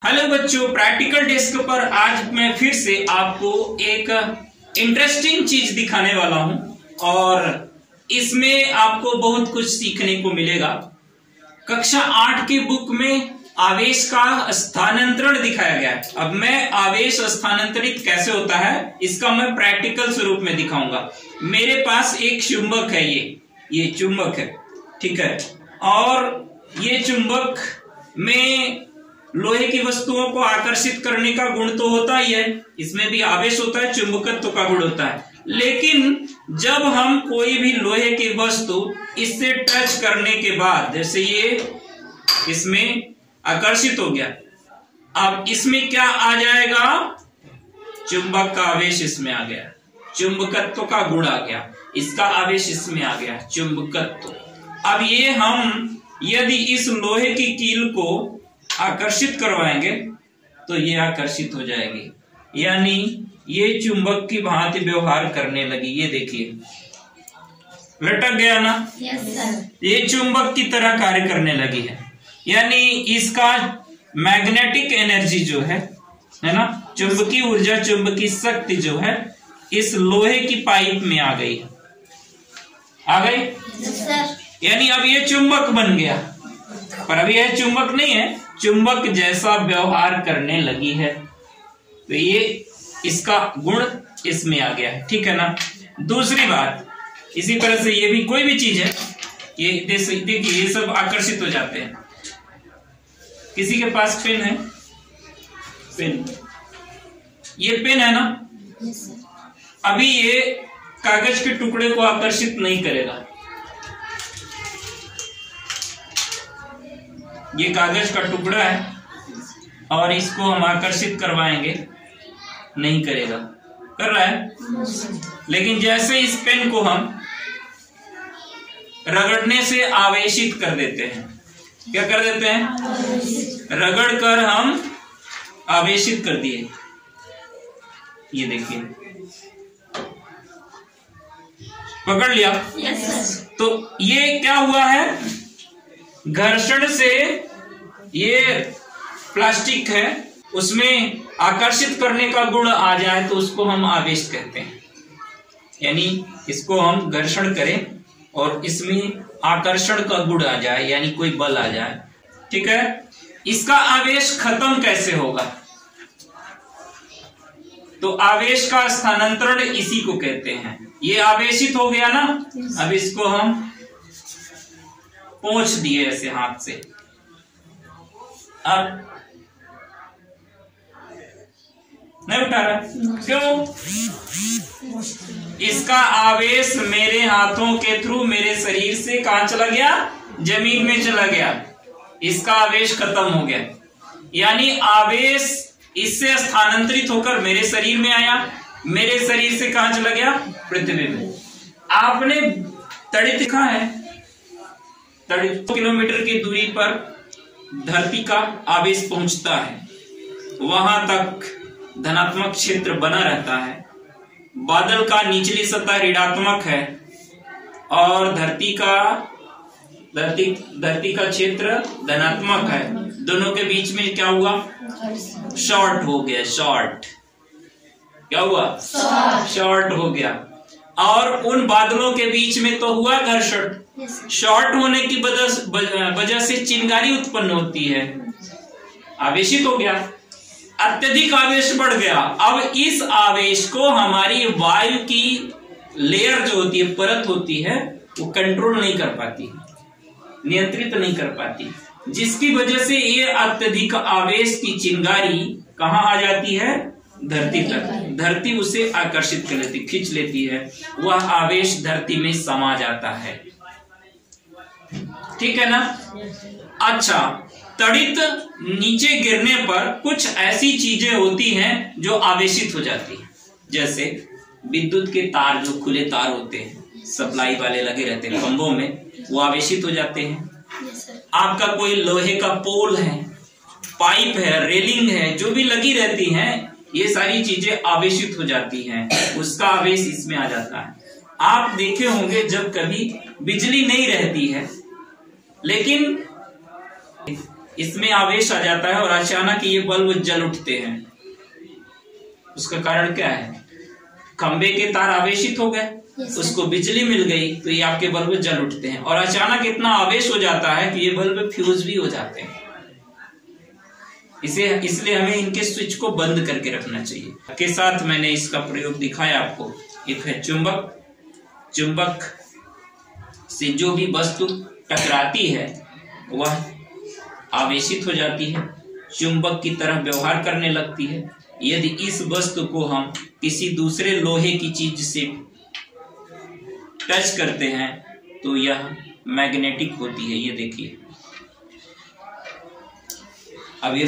Hello बच्चों, practical desk पर आज मैं फिर से आपको एक इंटरेस्टिंग चीज दिखाने वाला हूं और इसमें आपको बहुत कुछ सीखने को मिलेगा। कक्षा 8 की बुक में आवेश का स्थानांतरण दिखाया गया है। अब मैं आवेश स्थानांतरित कैसे होता है इसका मैं प्रैक्टिकल स्वरूप में दिखाऊंगा। मेरे पास एक चुंबक है, ये चुंबक है, ठीक है, और ये चुंबक में लोहे की वस्तुओं को आकर्षित करने का गुण तो होता ही है, इसमें भी आवेश होता है, चुंबकत्व का गुण होता है। लेकिन जब हम कोई भी लोहे की वस्तु इससे टच करने के बाद, जैसे ये इसमें आकर्षित हो गया, अब इसमें क्या आ जाएगा? चुंबक का आवेश इसमें आ गया, चुंबकत्व का गुण आ गया, इसका आवेश इसमें आ गया, चुंबकत्व। अब ये हम यदि इस लोहे की कील को आकर्षित करवाएंगे तो ये आकर्षित हो जाएगी, यानी ये चुंबक की भांति व्यवहार करने लगी। ये देखिए लटक गया ना, ये चुंबक की तरह कार्य करने लगी है, यानी इसका मैग्नेटिक एनर्जी जो है ना, चुंबकीय ऊर्जा, चुंबकीय शक्ति जो है इस लोहे की पाइप में आ गई, यानी अब ये चुंबक बन गया, पर अभी यह चुंबक नहीं है, चुंबक जैसा व्यवहार करने लगी है, तो ये इसका गुण इसमें आ गया है, ठीक है ना। दूसरी बात, इसी तरह से ये भी कोई भी चीज है, ये देखिए ये सब आकर्षित हो जाते हैं। किसी के पास पेन है, पेन, ये पेन है ना, अभी ये कागज के टुकड़े को आकर्षित नहीं करेगा, ये कागज का टुकड़ा है और इसको हम आकर्षित करवाएंगे, नहीं करेगा, कर रहा है। लेकिन जैसे इस पेन को हम रगड़ने से आवेशित कर देते हैं, क्या कर देते हैं? रगड़ कर हम आवेशित कर दिए। ये देखिए पकड़ लिया, तो ये क्या हुआ है? घर्षण से ये प्लास्टिक है, उसमें आकर्षित करने का गुण आ जाए तो उसको हम आवेश कहते हैं, यानी इसको हम घर्षण करें और इसमें आकर्षण का गुण आ जाए, यानी कोई बल आ जाए, ठीक है। इसका आवेश खत्म कैसे होगा? तो आवेश का स्थानांतरण इसी को कहते हैं। ये आवेशित हो गया ना, अब इसको हम पोंछ दिए ऐसे हाथ से, अब नहीं उठा रहा, क्यों? इसका आवेश मेरे हाथों के थ्रू मेरे शरीर से कहां चला गया? जमीन में चला गया, इसका आवेश खत्म हो गया, यानी आवेश इससे स्थानांतरित होकर मेरे शरीर में आया, मेरे शरीर से कहां चला गया? पृथ्वी में। आपने तड़ित देखा है, 2 किलोमीटर की दूरी पर धरती का आवेश पहुंचता है, वहां तक धनात्मक क्षेत्र बना रहता है, बादल का निचली सतह ऋणात्मक है और धरती का क्षेत्र धनात्मक है, दोनों के बीच में क्या हुआ? शॉर्ट हो गया, शॉर्ट, क्या हुआ? शॉर्ट हो गया, और उन बादलों के बीच में तो हुआ घर्षण, शॉर्ट होने की वजह से चिंगारी उत्पन्न होती है, आवेशित हो गया, अत्यधिक आवेश बढ़ गया। अब इस आवेश को हमारी वायु की लेयर जो होती है, परत होती है, वो कंट्रोल नहीं कर पाती, नियंत्रित नहीं कर पाती, जिसकी वजह से ये अत्यधिक आवेश की चिंगारी कहां आ जाती है? धरती तक। धरती उसे आकर्षित कर लेती, खींच लेती है, वह आवेश धरती में समा जाता है, ठीक है ना। अच्छा, तड़ित नीचे गिरने पर कुछ ऐसी चीजें होती हैं जो आवेशित हो जाती हैं, जैसे विद्युत के तार, जो खुले तार होते हैं, सप्लाई वाले लगे रहते हैं खंभों में, वो आवेशित हो जाते हैं। आपका कोई लोहे का पोल है, पाइप है, रेलिंग है, जो भी लगी रहती हैं, ये सारी चीजें आवेशित हो जाती हैं, उसका आवेश इसमें आ जाता है। आप देखे होंगे जब कभी बिजली नहीं रहती है, लेकिन इसमें आवेश आ जाता है और अचानक ये बल्ब जल उठते हैं। उसका कारण क्या है? खंबे के तार आवेशित हो गए, उसको बिजली मिल गई तो ये आपके बल्ब जल उठते हैं और अचानक इतना आवेश हो जाता है कि ये बल्ब फ्यूज भी हो जाते हैं। इसलिए हमें इनके स्विच को बंद करके रखना चाहिए। के साथ मैंने इसका प्रयोग दिखाया आपको। एक है चुंबक। चुंबक से जो भी वस्तु टकराती है वह आवेशित हो जाती है, चुंबक की तरह व्यवहार करने लगती है। यदि इस वस्तु को हम किसी दूसरे लोहे की चीज से टच करते हैं तो यह मैग्नेटिक होती है। ये देखिए, अब ये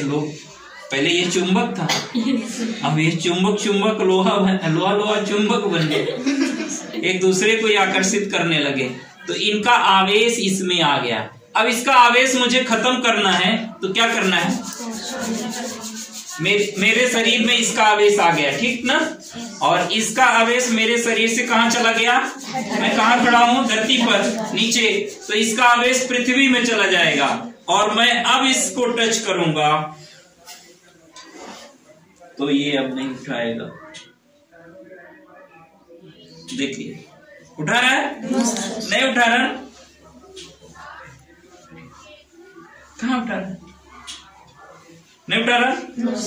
पहले ये चुंबक था, अब ये चुंबक लोहा चुंबक बन गए, एक दूसरे को आकर्षित करने लगे तो इनका आवेश इसमें आ गया। अब इसका आवेश मुझे खत्म करना है तो क्या करना है? मेरे शरीर में इसका आवेश आ गया, ठीक ना? और इसका आवेश मेरे शरीर से कहां चला गया? मैं कहां खड़ा हूं? धरती पर, नीचे। तो इसका आवेश पृथ्वी में चला जाएगा और मैं अब इसको टच करूंगा तो ये अब नहीं उठाएगा। देखिए, उठा रहा है? नहीं उठा रहा। कहां उठा रहा है? नहीं उठा रहा।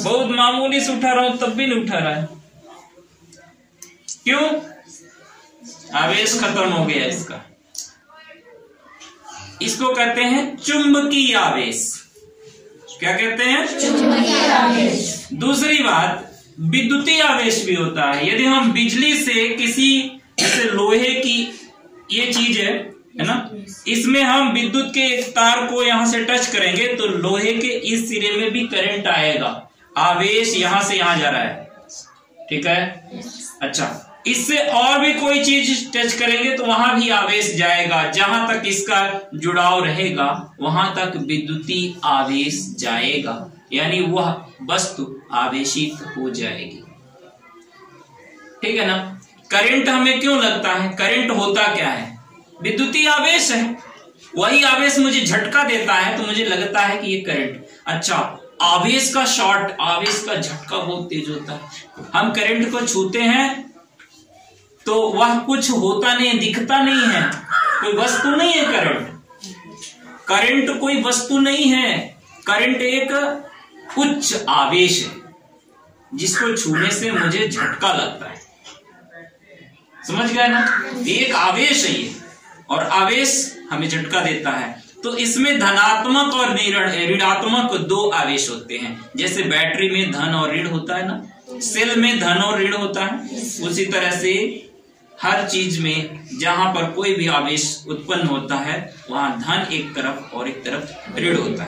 बहुत मामूली से उठा रहा हूं तब भी नहीं उठा रहा है। क्यों? आवेश खत्म हो गया इसका। इसको कहते हैं चुंबकीय आवेश। क्या कहते हैं? चुंबकीय आवेश। दूसरी बात, विद्युतीय आवेश भी होता है। यदि हम बिजली से किसी, जैसे लोहे की ये चीज है ना, इसमें हम विद्युत के तार को यहां से टच करेंगे तो लोहे के इस सिरे में भी करंट आएगा। आवेश यहां से यहां जा रहा है, ठीक है? अच्छा, इससे और भी कोई चीज टच करेंगे तो वहां भी आवेश जाएगा। जहां तक इसका जुड़ाव रहेगा वहां तक विद्युतीय आवेश जाएगा, यानी वह वस्तु आवेशित हो जाएगी। ठीक है ना? करंट हमें क्यों लगता है? करंट होता क्या है? विद्युतीय आवेश है। वही आवेश मुझे झटका देता है तो मुझे लगता है कि ये करंट। अच्छा, आवेश का शॉर्ट, आवेश का झटका बहुत तेज होता है। हम करंट को छूते हैं तो वह कुछ होता नहीं, दिखता नहीं है, कोई वस्तु नहीं है। करंट कोई वस्तु नहीं है। करंट एक उच्च आवेश है जिसको छूने से मुझे झटका लगता है। समझ गए ना? ये एक आवेश है ये, और आवेश हमें झटका देता है। तो इसमें धनात्मक और ऋणात्मक दो आवेश होते हैं। जैसे बैटरी में धन और ऋण होता है ना, सेल में धन और ऋण होता है, उसी तरह से हर चीज में जहां पर कोई भी आवेश उत्पन्न होता है वहां धन एक तरफ और एक तरफ ऋण होता है।